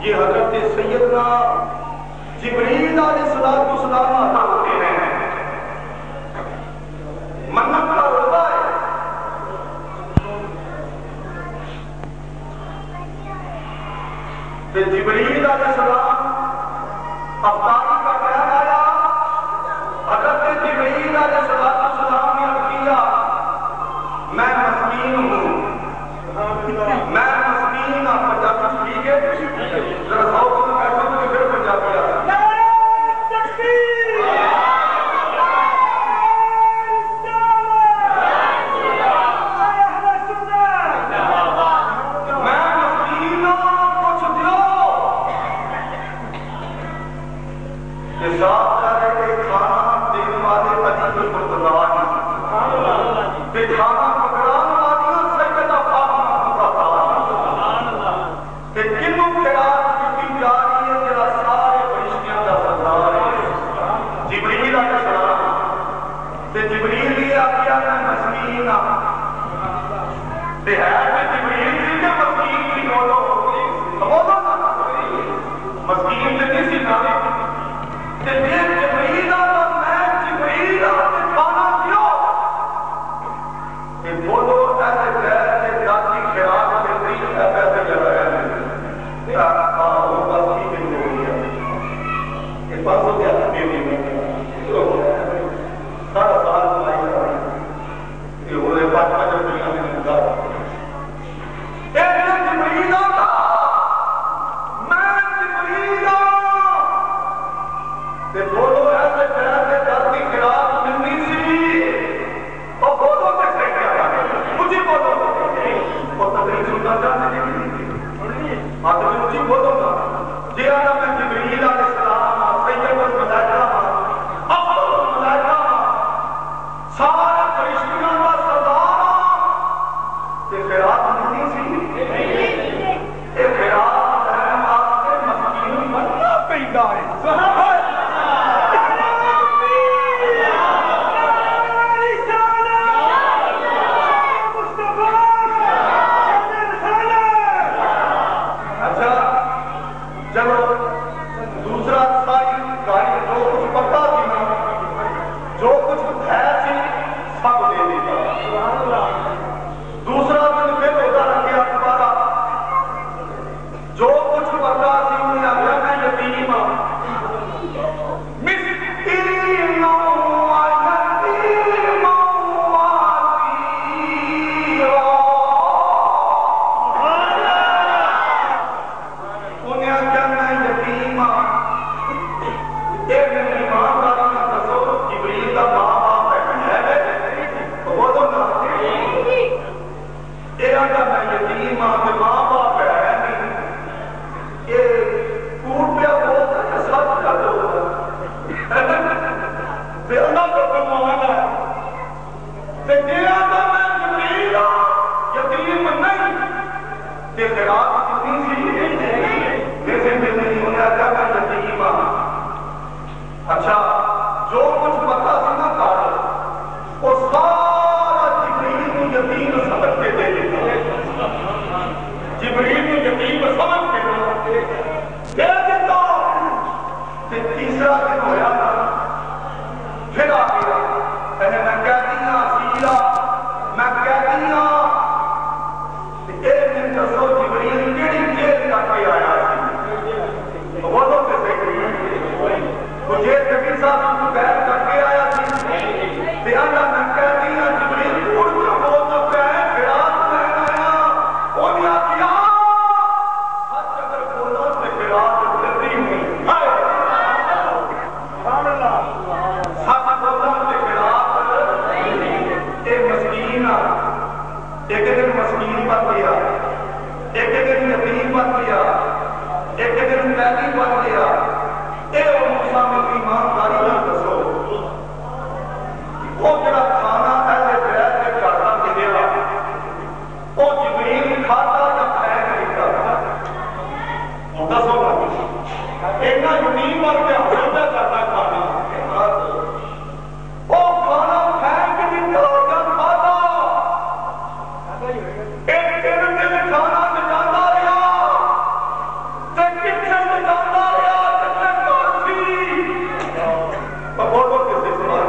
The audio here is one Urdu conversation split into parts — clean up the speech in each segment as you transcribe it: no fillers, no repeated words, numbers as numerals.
یہ حضرت سیدنا جبریل علیہ السلام عطا ہوتے ہیں. منت کا روزہ ہے. کہ جبریل علیہ السلام افطاری کا بیان آیا. حضرت جبریل علیہ السلام نے عرض کیا میں مسکین ہوں. میں مسکین آپ پنجابی ٹھیک ہے ذرا سو کو بیٹھو تو پھر پنجابی آ جبریل بھی آخیا میں مسکین ہاں ہے جبریل سی کہ مسکین سی بولو نا مسکین تے نہیں سی نا جبریل آتا میں جبریل آتے کھانا کیوں بولو ایسے غیر کے ذاتی خیال کے دل ایسے لگایا بس ہو گیا سارا سال بنائی یہ ہو رہے پانچ پانچ دنیا میں نکال جبریل آتا میں جبریل بولو ایسے پیسے ذاتی خیرات ملنی سی اور بولو کیسے کیا مجھے بولو اور تقریر سننا چاہتے ہیں آدمی مجھے بولو گا جی آنا میں جبریل علیہ السلام سید الملائکہ افضل الملائکہ سارا فرشتیاں کا سردار تے خیرات ملنی سی اے خیرات ہے آپ کے مسکین بننا پیندا ہے اچھا جو کچھ پتا سی نا کار وہ سارا جبریل کو یتیم سمجھ کے دے دیتا جبریل کو یتیم سمجھ کے دے دیتا کہ تیسرا دن ہویا نا پھر آ گیا میں کہہ دیا سیلا میں کہہ دیا ایک دن دسو جبریل کیڑی جیل کر کے آیا سی وہ تو کسے مجھے نبی صاحب کو بیعت کر کے آیا تھی دیانا میں کہہ دیا جبریل پور جو بولنا پہ خیرات میں آیا انہیں آتیا سچ اگر بولا تو خیرات جلدی ہوئی سچ بولا تو خیرات ایک مسکین ایک دن مسکین بن گیا ایک دن یتیم بن گیا ایک دن قیدی بن گیا اے موسیٰ میں ایمانداری نہ دسو وہ جڑا کھانا ایسے بیٹھ کے کرتا ملے گا وہ جبریل کھاتا یا پھینک دیتا دسو نا اینا یتیم بن کے حضرت کرتا کھانا وہ کھانا پھینک دیتا یا کھاتا ایک دن کھانا جانا رہا تے کتنے جانا رہا بولو کسی سوال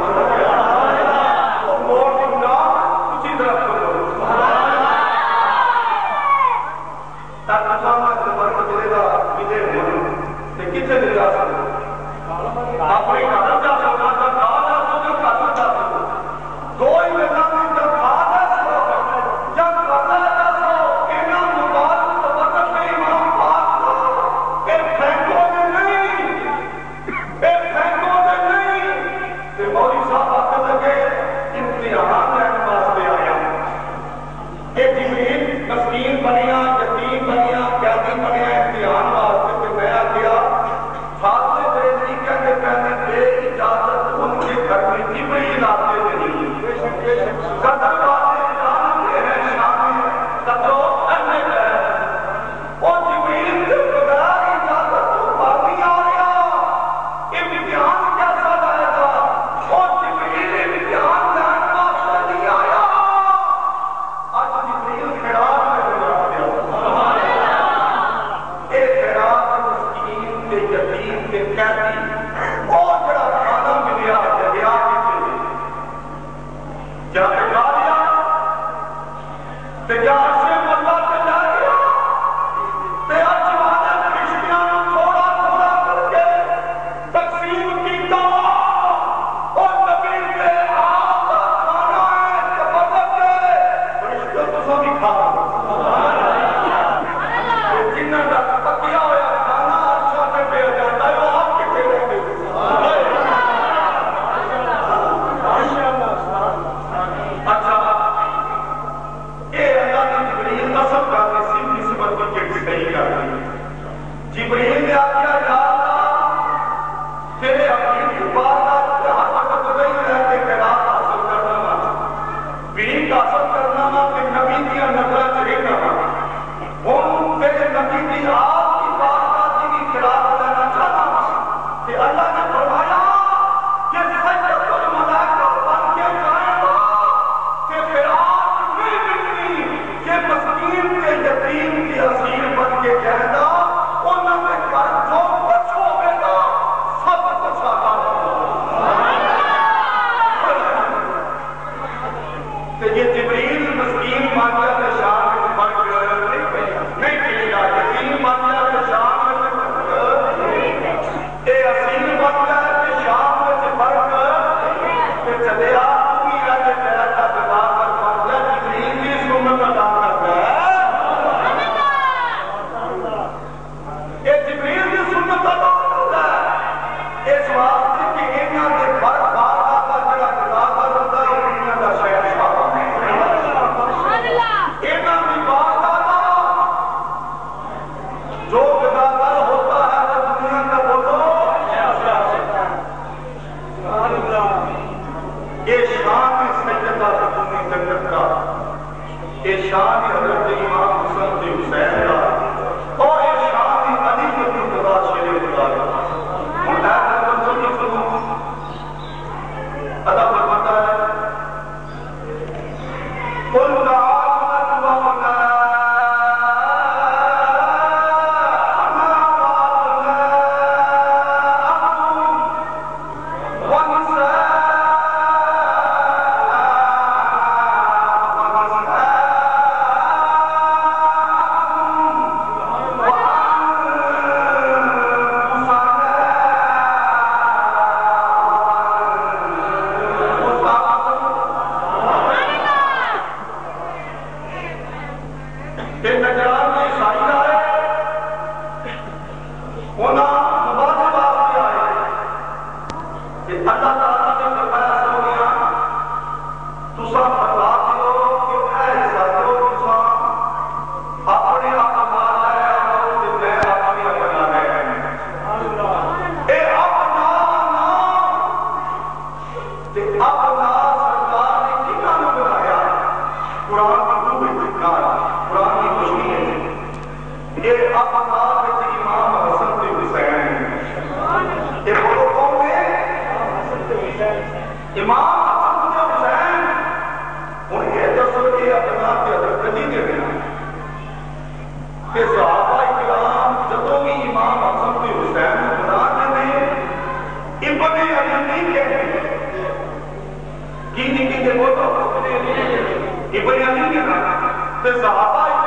صحابہ